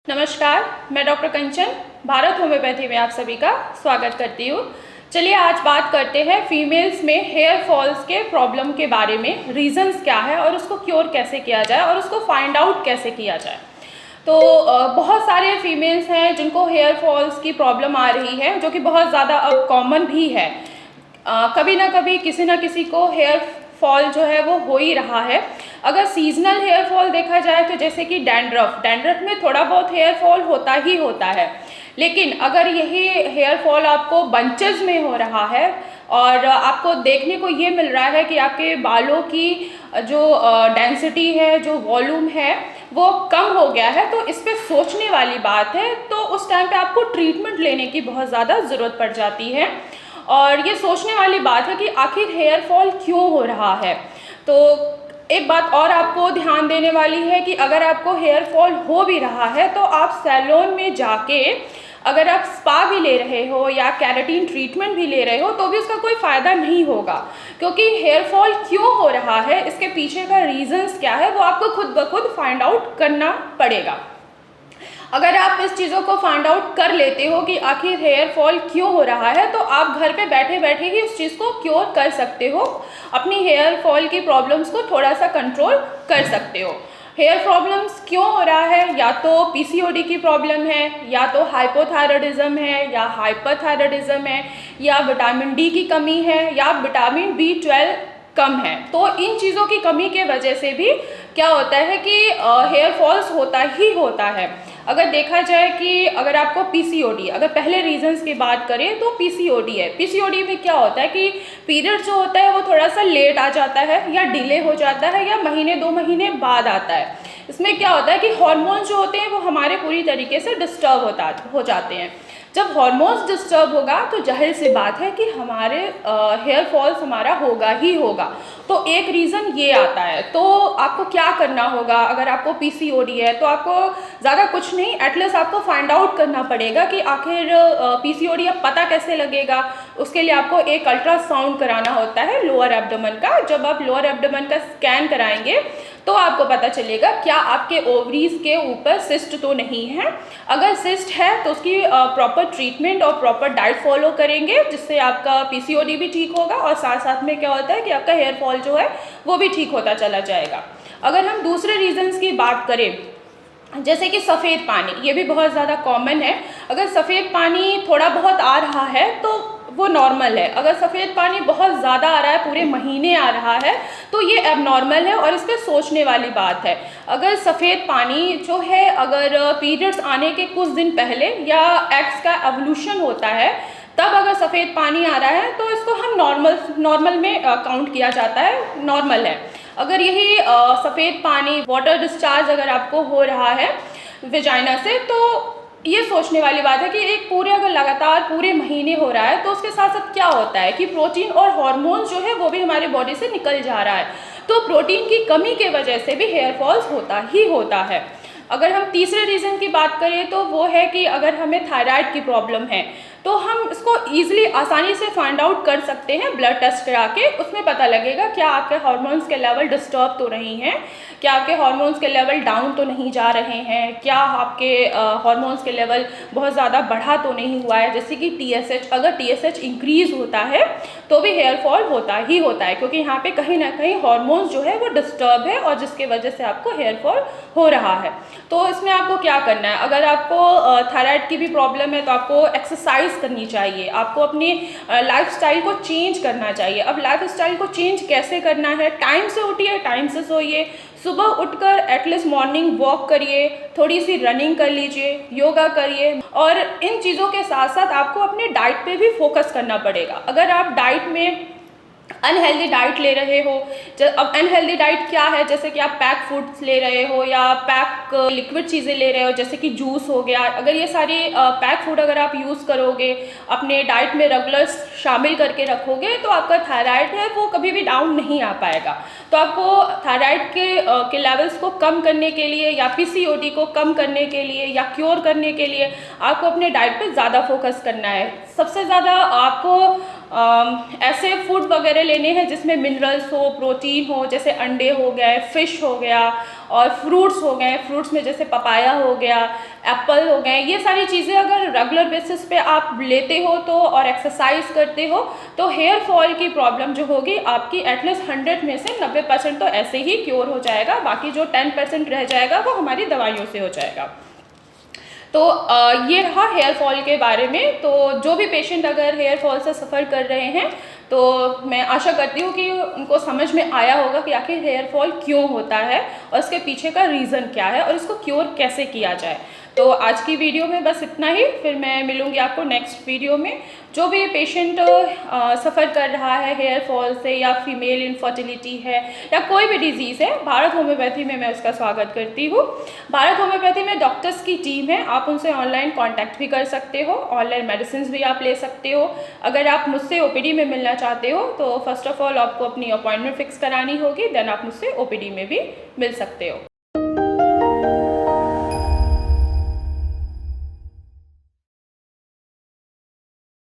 नमस्कार, मैं डॉक्टर कंचन भारत होम्योपैथी में आप सभी का स्वागत करती हूँ। चलिए आज बात करते हैं फीमेल्स में हेयर फॉल्स के प्रॉब्लम के बारे में, रीजंस क्या है और उसको क्योर कैसे किया जाए और उसको फाइंड आउट कैसे किया जाए। तो बहुत सारे फीमेल्स हैं जिनको हेयर फॉल्स की प्रॉब्लम आ रही है, जो कि बहुत ज़्यादा अब कॉमन भी है। कभी ना कभी किसी ना किसी को हेयर फॉल जो है वो हो ही रहा है। अगर सीजनल हेयर फॉल देखा जाए तो जैसे कि डैंड्रफ में थोड़ा बहुत हेयर फॉल होता ही होता है, लेकिन अगर यही हेयर फॉल आपको बंचेस में हो रहा है और आपको देखने को ये मिल रहा है कि आपके बालों की जो डेंसिटी है, जो वॉल्यूम है वो कम हो गया है, तो इस पर सोचने वाली बात है। तो उस टाइम पे आपको ट्रीटमेंट लेने की बहुत ज़्यादा ज़रूरत पड़ जाती है और ये सोचने वाली बात है कि आखिर हेयर फॉल क्यों हो रहा है। तो एक बात और आपको ध्यान देने वाली है कि अगर आपको हेयर फॉल हो भी रहा है तो आप सैलून में जाके अगर आप स्पा भी ले रहे हो या केराटिन ट्रीटमेंट भी ले रहे हो तो भी उसका कोई फ़ायदा नहीं होगा, क्योंकि हेयर फॉल क्यों हो रहा है, इसके पीछे का रीजंस क्या है, वो आपको खुद ब खुद फाइंड आउट करना पड़ेगा। अगर आप इस चीज़ों को फाइंड आउट कर लेते हो कि आखिर हेयर फॉल क्यों हो रहा है, तो आप घर पे बैठे बैठे ही उस चीज़ को क्योर कर सकते हो, अपनी हेयर फॉल की प्रॉब्लम्स को थोड़ा सा कंट्रोल कर सकते हो। हेयर प्रॉब्लम्स क्यों हो रहा है, या तो पीसीओडी की प्रॉब्लम है, या तो हाइपोथायराइडिज्म है, या हाइपरथायराइडिज्म है, या विटामिन डी की कमी है, या विटामिन B12 कम है। तो इन चीज़ों की कमी के वजह से भी क्या होता है कि हेयर फॉल्स होता ही होता है। अगर देखा जाए कि अगर आपको पीसीओडी, अगर पहले रीजंस की बात करें तो पीसीओडी है। पीसीओडी में क्या होता है कि पीरियड जो होता है वो थोड़ा सा लेट आ जाता है या डिले हो जाता है या महीने 2 महीने बाद आता है। इसमें क्या होता है कि हार्मोन्स जो होते हैं वो हमारे पूरी तरीके से डिस्टर्ब हो जाते हैं। जब हार्मोन्स डिस्टर्ब होगा तो जाहिर सी बात है कि हमारे हेयर फॉल्स हमारा होगा ही होगा। तो एक रीज़न ये आता है। तो आपको क्या करना होगा, अगर आपको पीसीओडी है तो आपको ज़्यादा कुछ नहीं, एटलीस्ट आपको फाइंड आउट करना पड़ेगा कि आखिर पीसीओडी अब पता कैसे लगेगा। उसके लिए आपको एक अल्ट्रासाउंड कराना होता है लोअर एब्डोमेन का। जब आप लोअर एब्डोमेन का स्कैन कराएंगे तो आपको पता चलेगा क्या आपके ओवरीज के ऊपर सिस्ट तो नहीं है। अगर सिस्ट है तो उसकी प्रॉपर ट्रीटमेंट और प्रॉपर डाइट फॉलो करेंगे, जिससे आपका पीसीओडी भी ठीक होगा और साथ साथ में क्या होता है कि आपका हेयर फॉल जो है वो भी ठीक होता चला जाएगा। अगर हम दूसरे रीजंस की बात करें, जैसे कि सफ़ेद पानी, ये भी बहुत ज़्यादा कॉमन है। अगर सफ़ेद पानी थोड़ा बहुत आ रहा है तो वो नॉर्मल है। अगर सफ़ेद पानी बहुत ज़्यादा आ रहा है, पूरे महीने आ रहा है, तो ये एबनॉर्मल है और इस पर सोचने वाली बात है। अगर सफ़ेद पानी जो है, अगर पीरियड्स आने के कुछ दिन पहले या एग्स का एवोल्यूशन होता है तब अगर सफ़ेद पानी आ रहा है तो इसको हम नॉर्मल में काउंट किया जाता है, नॉर्मल है। अगर यही सफ़ेद पानी वाटर डिस्चार्ज अगर आपको हो रहा है वेजाइना से, तो ये सोचने वाली बात है कि एक पूरे अगर लगातार पूरे महीने हो रहा है तो उसके साथ साथ क्या होता है कि प्रोटीन और हार्मोन्स जो है वो भी हमारी बॉडी से निकल जा रहा है। तो प्रोटीन की कमी के वजह से भी हेयर फॉल्स होता ही होता है। अगर हम तीसरे रीज़न की बात करें तो वो है कि अगर हमें थायराइड की प्रॉब्लम है तो हम इसको ईजिली आसानी से फाइंड आउट कर सकते हैं ब्लड टेस्ट करा के। उसमें पता लगेगा क्या आपके हार्मोन्स के लेवल डिस्टर्ब तो नहीं हैं, क्या आपके हार्मोन्स के लेवल डाउन तो नहीं जा रहे हैं, क्या आपके हार्मोन्स के लेवल बहुत ज़्यादा बढ़ा तो नहीं हुआ है। जैसे कि TSH, अगर TSH इंक्रीज़ होता है तो भी हेयर फॉल होता ही होता है, क्योंकि यहाँ पे कहीं ना कहीं हार्मोन्स जो है वो डिस्टर्ब है और जिसके वजह से आपको हेयर फॉल हो रहा है। तो इसमें आपको क्या करना है, अगर आपको थायराइड की भी प्रॉब्लम है तो आपको एक्सरसाइज करनी चाहिए, आपको अपनी लाइफस्टाइल को चेंज करना चाहिए। अब लाइफस्टाइल को चेंज कैसे करना है, टाइम से उठिए, टाइम से सोइए, सुबह उठकर एटलीस्ट मॉर्निंग वॉक करिए, थोड़ी सी रनिंग कर लीजिए, योगा करिए। और इन चीज़ों के साथ साथ आपको अपने डाइट पे भी फोकस करना पड़ेगा। अगर आप डाइट में अनहेल्दी डाइट ले रहे हो, अब अनहेल्दी डाइट क्या है, जैसे कि आप पैक फूड्स ले रहे हो या पैक लिक्विड चीज़ें ले रहे हो, जैसे कि जूस हो गया, अगर ये सारी पैक फूड अगर आप यूज़ करोगे, अपने डाइट में रेगुलर शामिल करके रखोगे, तो आपका थायराइड है वो कभी भी डाउन नहीं आ पाएगा। तो आपको थायराइड के लेवल्स को कम करने के लिए या पीसीओडी को कम करने के लिए या क्योर करने के लिए आपको अपने डाइट पे ज़्यादा फोकस करना है। सबसे ज़्यादा आपको ऐसे फूड वगैरह लेने हैं जिसमें मिनरल्स हो, प्रोटीन हो, जैसे अंडे हो गए, फिश हो गया, और फ्रूट्स हो गए, फ्रूट्स में जैसे पपाया हो गया, एप्पल हो गए, ये सारी चीज़ें अगर रेगुलर बेसिस पे आप लेते हो तो और एक्सरसाइज करते हो तो हेयर फॉल की प्रॉब्लम जो होगी आपकी एटलीस्ट 100 में से 90% तो ऐसे ही क्योर हो जाएगा, बाकी जो 10% रह जाएगा वो हमारी दवाइयों से हो जाएगा। तो ये रहा हेयर फॉल के बारे में। तो जो भी पेशेंट अगर हेयर फॉल से सफ़र कर रहे हैं तो मैं आशा करती हूँ कि उनको समझ में आया होगा कि आखिर हेयर फॉल क्यों होता है और उसके पीछे का रीज़न क्या है और इसको क्योर कैसे किया जाए। तो आज की वीडियो में बस इतना ही, फिर मैं मिलूँगी आपको नेक्स्ट वीडियो में। जो भी पेशेंट सफ़र कर रहा है हेयर फॉल से या फीमेल इनफर्टिलिटी है या कोई भी डिजीज़ है, भारत होम्योपैथी में मैं उसका स्वागत करती हूँ। भारत होम्योपैथी में डॉक्टर्स की टीम है, आप उनसे ऑनलाइन कांटेक्ट भी कर सकते हो, ऑनलाइन मेडिसिन भी आप ले सकते हो। अगर आप मुझसे ओपीडी में मिलना चाहते हो तो फर्स्ट ऑफ ऑल आपको अपनी अपॉइंटमेंट फिक्स करानी होगी, देन आप मुझसे ओपीडी में भी मिल सकते हो।